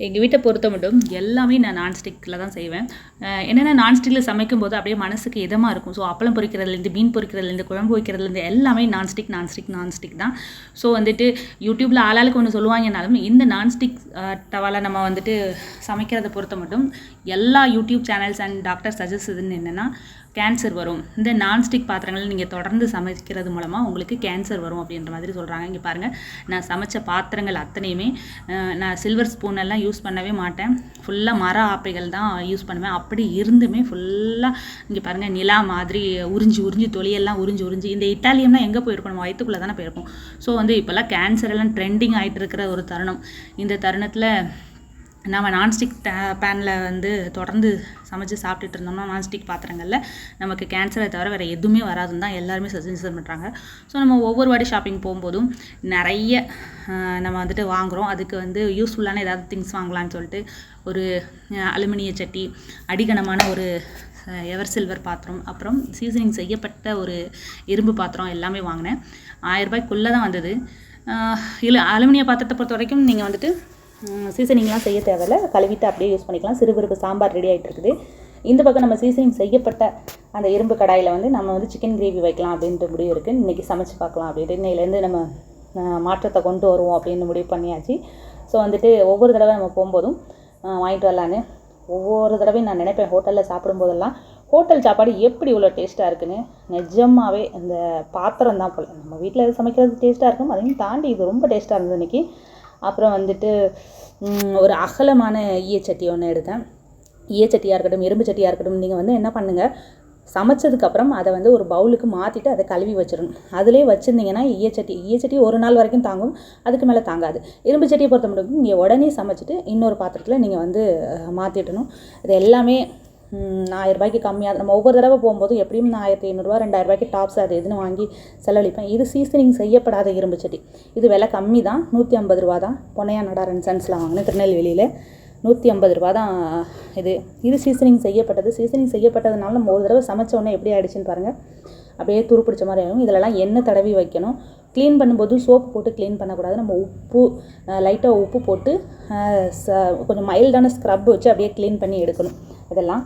எங்கள் வீட்டை பொறுத்த மட்டும் எல்லாமே நான் நான்ஸ்டிக்கில் தான் செய்வேன். என்னென்னா நான்ஸ்டிக்கில் சமைக்கும்போது அப்படியே மனசுக்கு இதமாக இருக்கும். ஸோ அப்பளம் பொரிக்கிறதுலேருந்து, மீன் பொரிக்கிறதுலேருந்து, குழம்பு வைக்கிறதுலேருந்து எல்லாமே நான்ஸ்டிக் தான். ஸோ வந்துட்டு யூடியூப்பில் ஆளாளுக்கு ஒன்று சொல்லுவாங்கனாலும் இந்த நான்ஸ்டிக் டவாவில் நம்ம வந்துட்டு சமைக்கிறத பொறுத்த மட்டும் எல்லா யூடியூப் சேனல்ஸ் அண்ட் டாக்டர் சஜஸ்ட்னு என்னென்னா கேன்சர் வரும், இந்த நான்ஸ்டிக் பாத்திரங்கள் நீங்கள் தொடர்ந்து சமைக்கிறது மூலமாக உங்களுக்கு கேன்சர் வரும் அப்படின்ற மாதிரி சொல்கிறாங்க. இங்கே பாருங்கள், நான் சமைச்ச பாத்திரங்கள் அத்தனையுமே நான் சில்வர் ஸ்பூனெல்லாம் யூஸ் பண்ணவே மாட்டேன். ஃபுல்லாக மர ஆப்பைகள் தான் யூஸ் பண்ணுவேன். அப்படி இருந்துமே ஃபுல்லாக இங்கே பாருங்கள் நிலா மாதிரி உறிஞ்சி தொலியெல்லாம் உறிஞ்சி இந்த இட்டாலியம்லாம் எங்கே போயிருக்கோம், நம்ம வயிற்றுக்குள்ளே தானே போயிருக்கோம். ஸோ வந்து இப்போல்லாம் கேன்சர் எல்லாம் ட்ரெண்டிங் ஆகிட்டு இருக்கிற ஒரு தருணம். இந்த தருணத்தில் நம்ம நான்ஸ்டிக் பேனில் வந்து தொடர்ந்து சமைச்சு சாப்பிட்டுட்டு இருந்தோம்னா நான்ஸ்டிக் பாத்திரங்களில் நமக்கு கேன்சரை தவிர வேறு எதுவுமே வராதுன்னு தான் எல்லாருமே சஜஷன் பண்ணுறாங்க. ஸோ நம்ம ஒவ்வொரு வாட்டி ஷாப்பிங் போகும்போதும் நிறைய நம்ம வந்துட்டு வாங்குகிறோம். அதுக்கு வந்து யூஸ்ஃபுல்லான ஏதாவது திங்ஸ் வாங்கலான்னு சொல்லிட்டு ஒரு அலுமினிய சட்டி, அடிகனமான ஒரு எவர் சில்வர் பாத்திரம், அப்புறம் சீசனிங் செய்யப்பட்ட ஒரு இரும்பு பாத்திரம் எல்லாமே வாங்கினேன். 1000 ரூபாய்க்குள்ளே தான் வந்தது. இல்லை, அலுமினிய பாத்திரத்தை பொறுத்த வரைக்கும் நீங்கள் வந்துட்டு சீசனிங்லாம் செய்ய தேவையில்லை, கழுவிட்டு அப்படியே யூஸ் பண்ணிக்கலாம். சிறுபருப்பு சாம்பார் ரெடி ஆகிட்டு இருக்குது. இந்த பக்கம் நம்ம சீசனிங் செய்யப்பட்ட அந்த இரும்பு கடாயில் வந்து நம்ம வந்து சிக்கன் கிரேவி வைக்கலாம் அப்படின்ட்டு முடிவு இருக்குது. இன்றைக்கி சமைச்சு பார்க்கலாம் அப்படின்ட்டு இன்னையிலேருந்து நம்ம மாற்றத்தை கொண்டு வருவோம் அப்படின்னு முடிவு பண்ணியாச்சு. ஸோ வந்துட்டு ஒவ்வொரு தடவை நம்ம போகும்போதும் வாங்கிட்டு வரலான்னு ஒவ்வொரு தடவையும் நான் நினைப்பேன். ஹோட்டலில் சாப்பிடும்போதெல்லாம் ஹோட்டல் சாப்பாடு எப்படி இவ்வளோ டேஸ்ட்டாக இருக்குன்னு. நிஜமாகவே இந்த பாத்திரம் தான் போல், நம்ம வீட்டில் சமைக்கிறது டேஸ்ட்டாக இருக்கும், அதையும் தாண்டி இது ரொம்ப டேஸ்ட்டாக இருந்தது இன்றைக்கி. அப்புறம் வந்துட்டு ஒரு அகலமான ஈயச்சட்டி ஒன்று எடுத்தேன். ஈயச்சட்டியாக இருக்கட்டும், இரும்பு சட்டியாக இருக்கட்டும், நீங்கள் வந்து என்ன பண்ணுங்கள், சமைச்சதுக்கப்புறம் அதை வந்து ஒரு பவுலுக்கு மாற்றிட்டு அதை கழுவி வச்சிடணும். அதிலே வச்சுருந்தீங்கன்னா ஈயச்சட்டி ஒரு நாள் வரைக்கும் தாங்கும், அதுக்கு மேலே தாங்காது. இரும்பு சட்டியை பொறுத்த மட்டும் நீங்கள் உடனே சமைச்சிட்டு இன்னொரு பாத்திரத்தில் நீங்கள் வந்து மாற்றிடணும். இது எல்லாமே 1000 ரூபாய்க்கு கம்மியாக. நம்ம ஒவ்வொரு தடவை போகும்போது எப்படியும் நான் 1500 ரூபா 2000 ரூபாய்க்கு டாப்ஸ் அது எதுன்னு வாங்கி செலவழிப்பேன். இது சீசனிங் செய்யப்படாத இரும்பு சட்டி. இது விலை கம்மி தான், 150 ரூபா தான். பொன்னையா நடாரன் சன்ஸில் வாங்கினேன் திருநெல்வேலியில், 150 ரூபா தான் இது சீசனிங் செய்யப்பட்டது. சீசனிங் செய்யப்பட்டதுனால நம்ம ஒரு தடவை சமைச்ச உடனே எப்படி ஆகிடுச்சின்னு பாருங்கள், அப்படியே துரு பிடிச்ச மாதிரி ஆகும். இதிலலாம் எண்ணெய் தடவி வைக்கணும். க்ளீன் பண்ணும்போது சோப்பு போட்டு க்ளீன் பண்ணக்கூடாது. நம்ம உப்பு லைட்டாக உப்பு போட்டு கொஞ்சம் மைல்டான ஸ்க்ரப் வச்சு அப்படியே க்ளீன் பண்ணி எடுக்கணும். இதெல்லாம்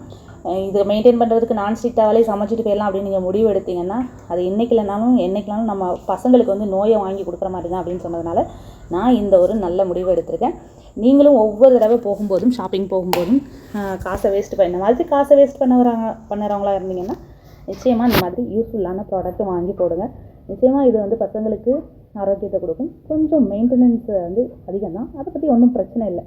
இது மெயின்டைன் பண்ணுறதுக்கு நான்ஸ்டிக் டவாலே சமைச்சிட்டு போயிடலாம் அப்படின்னு நீங்கள் முடிவு எடுத்தீங்கன்னா அது என்றைக்கு இல்லைனாலும் நம்ம பசங்களுக்கு வந்து நோயை வாங்கி கொடுக்குற மாதிரி தான் அப்படின்னு சொன்னதுனால நான் இந்த ஒரு நல்ல முடிவு எடுத்திருக்கேன். நீங்களும் ஒவ்வொரு தடவை போகும்போதும் ஷாப்பிங் போகும்போதும் காசை வேஸ்ட் பண்ணுறவங்களா இருந்தீங்கன்னா நிச்சயமாக இந்த மாதிரி யூஸ்ஃபுல்லான ப்ராடக்ட் வாங்கி போடுங்க. நிச்சயமாக இது வந்து பசங்களுக்கு ஆரோக்கியத்தை கொடுக்கும். கொஞ்சம் மெயின்டெனன்ஸ் வந்து அதிகம் தான், அதை பற்றி ஒன்றும் பிரச்சனை இல்லை.